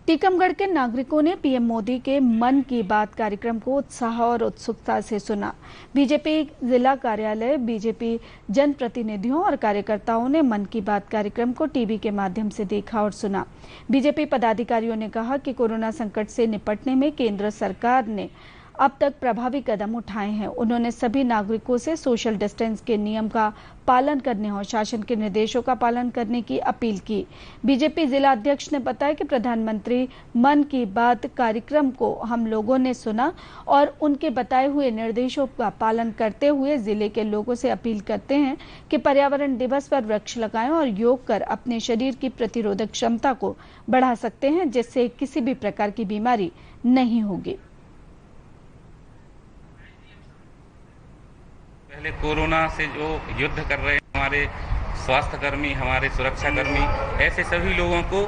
टीकमगढ़ के नागरिकों ने पीएम मोदी के मन की बात कार्यक्रम को उत्साह और उत्सुकता से सुना। बीजेपी जिला कार्यालय, बीजेपी जनप्रतिनिधियों और कार्यकर्ताओं ने मन की बात कार्यक्रम को टीवी के माध्यम से देखा और सुना। बीजेपी पदाधिकारियों ने कहा कि कोरोना संकट से निपटने में केंद्र सरकार ने अब तक प्रभावी कदम उठाए हैं। उन्होंने सभी नागरिकों से सोशल डिस्टेंस के नियम का पालन करने और शासन के निर्देशों का पालन करने की अपील की। बीजेपी जिला अध्यक्ष ने बताया कि प्रधानमंत्री मन की बात कार्यक्रम को हम लोगों ने सुना और उनके बताए हुए निर्देशों का पालन करते हुए जिले के लोगों से अपील करते हैं कि पर्यावरण दिवस पर वृक्ष लगाएं और योग कर अपने शरीर की प्रतिरोधक क्षमता को बढ़ा सकते हैं, जिससे किसी भी प्रकार की बीमारी नहीं होगी। पहले कोरोना से जो युद्ध कर रहे हैं हमारे स्वास्थ्य कर्मी, हमारे सुरक्षा कर्मी, ऐसे सभी लोगों को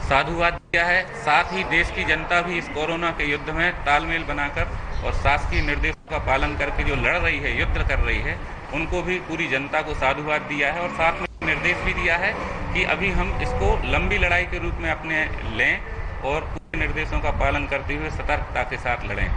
साधुवाद दिया है। साथ ही देश की जनता भी इस कोरोना के युद्ध में तालमेल बनाकर और शासकीय निर्देशों का पालन करके जो लड़ रही है, युद्ध कर रही है, उनको भी पूरी जनता को साधुवाद दिया है और साथ में निर्देश भी दिया है कि अभी हम इसको लंबी लड़ाई के रूप में अपने लें और पूरे निर्देशों का पालन करते हुए सतर्कता के साथ लड़ें।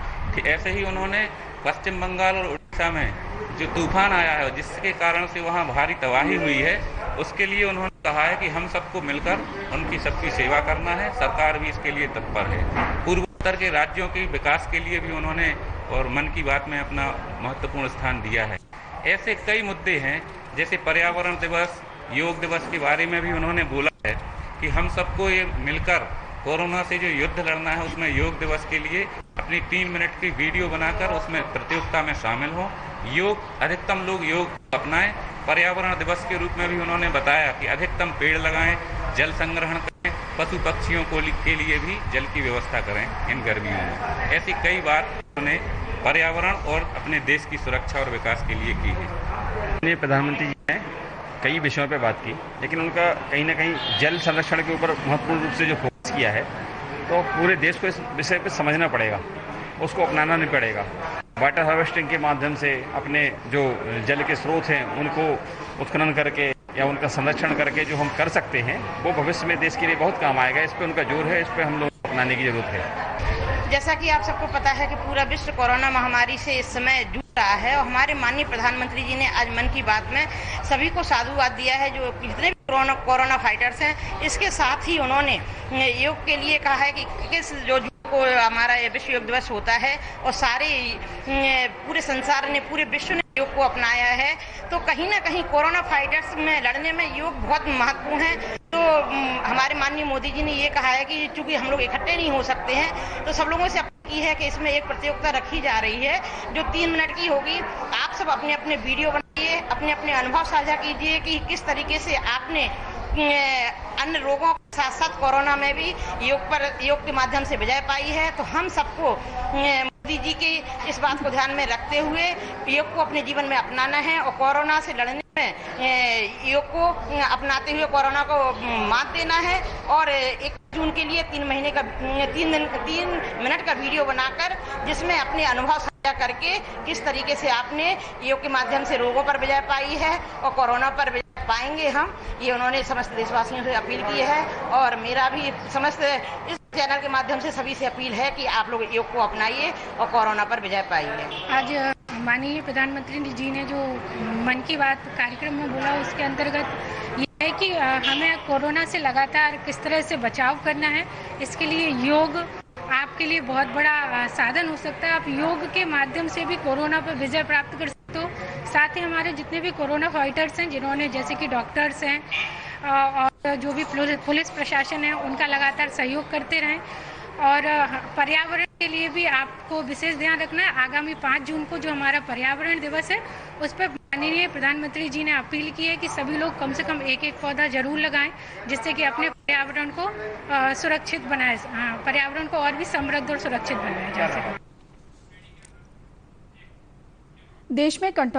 ऐसे ही उन्होंने पश्चिम बंगाल और उड़ीसा में जो तूफान आया है, जिसके कारण से वहां भारी तबाही हुई है, उसके लिए उन्होंने कहा है कि हम सबको मिलकर उनकी सबकी सेवा करना है। सरकार भी इसके लिए तत्पर है। पूर्वोत्तर के राज्यों के विकास के लिए भी उन्होंने और मन की बात में अपना महत्वपूर्ण स्थान दिया है। ऐसे कई मुद्दे हैं, जैसे पर्यावरण दिवस, योग दिवस के बारे में भी उन्होंने बोला है कि हम सबको ये मिलकर कोरोना से जो युद्ध लड़ना है, उसमें योग दिवस के लिए अपनी 3 मिनट की वीडियो बनाकर उसमें प्रतियोगिता में शामिल हो। योग अधिकतम लोग योग अपनाएं। पर्यावरण दिवस के रूप में भी उन्होंने बताया कि अधिकतम पेड़ लगाएं, जल संग्रहण करें, पशु पक्षियों के लिए भी जल की व्यवस्था करें इन गर्मियों में। ऐसी कई बार उन्होंने पर्यावरण और अपने देश की सुरक्षा और विकास के लिए की है। प्रधानमंत्री जी ने कई विषयों पर बात की, लेकिन उनका कहीं ना कहीं जल संरक्षण के ऊपर महत्वपूर्ण रूप से जो फोकस किया है, तो पूरे देश को इस विषय पर समझना पड़ेगा, उसको अपनाना नहीं पड़ेगा। वाटर हार्वेस्टिंग के माध्यम से अपने जो जल के स्रोत हैं उनको उत्खनन करके या उनका संरक्षण करके जो हम कर सकते हैं, वो भविष्य में देश के लिए बहुत काम आएगा। इस पर उनका जोर है, इस पर हम लोग को अपनाने की जरूरत है। जैसा कि आप सबको पता है कि पूरा विश्व कोरोना महामारी से इस समय जूझ रहा है और हमारे माननीय प्रधानमंत्री जी ने आज मन की बात में सभी को साधुवाद दिया है, जो जितने भी कोरोना फाइटर्स हैं। इसके साथ ही उन्होंने योग के लिए कहा है कि किस जो को हमारा विश्व योग दिवस होता है और सारे पूरे संसार ने, पूरे विश्व ने योग को अपनाया है, तो कहीं ना कहीं कोरोना फाइटर्स में लड़ने में योग बहुत महत्वपूर्ण है। तो हमारे माननीय मोदी जी ने ये कहा है कि चूंकि हम लोग इकट्ठे नहीं हो सकते हैं, तो सब लोगों से अपील की है कि इसमें एक प्रतियोगिता रखी जा रही है जो 3 मिनट की होगी। आप सब अपने अपने वीडियो बनाइए, अपने अपने अनुभव साझा कीजिए कि किस तरीके से आपने अन्य रोगों के साथ साथ कोरोना में भी योग के माध्यम से विजय पाई है। तो हम सबको मोदी जी की इस बात को ध्यान में रखते हुए योग को अपने जीवन में अपनाना है और कोरोना से लड़ने में योग को अपनाते हुए कोरोना को मात देना है। और 1 जून के लिए 3 मिनट का वीडियो बनाकर जिसमें अपने अनुभव साझा करके किस तरीके से आपने योग के माध्यम से रोगों पर विजय पाई है और कोरोना पर विजय पाएंगे हम, ये उन्होंने समस्त देशवासियों से अपील की है। और मेरा भी समस्त इस चैनल के माध्यम से सभी से अपील है कि आप लोग योग को अपनाइए और कोरोना पर विजय पाइए। आज माननीय प्रधानमंत्री जी ने जो मन की बात कार्यक्रम में बोला, उसके अंतर्गत ये है कि हमें कोरोना से लगातार किस तरह से बचाव करना है। इसके लिए योग आपके लिए बहुत बड़ा साधन हो सकता है। आप योग के माध्यम से भी कोरोना पर विजय प्राप्त कर सकते हो। साथ ही हमारे जितने भी कोरोना फाइटर्स हैं, जिन्होंने जैसे कि डॉक्टर्स हैं और जो भी पुलिस प्रशासन है, उनका लगातार सहयोग करते रहें। और पर्यावरण के लिए भी आपको विशेष ध्यान रखना है। आगामी 5 जून को जो हमारा पर्यावरण दिवस है, उस पर माननीय प्रधानमंत्री जी ने अपील की है कि सभी लोग कम से कम 1-1 पौधा जरूर लगाएं, जिससे कि अपने पर्यावरण को सुरक्षित बनाए, पर्यावरण को और भी समृद्ध और सुरक्षित बनाया जा सके। देश में कंटोनमेंट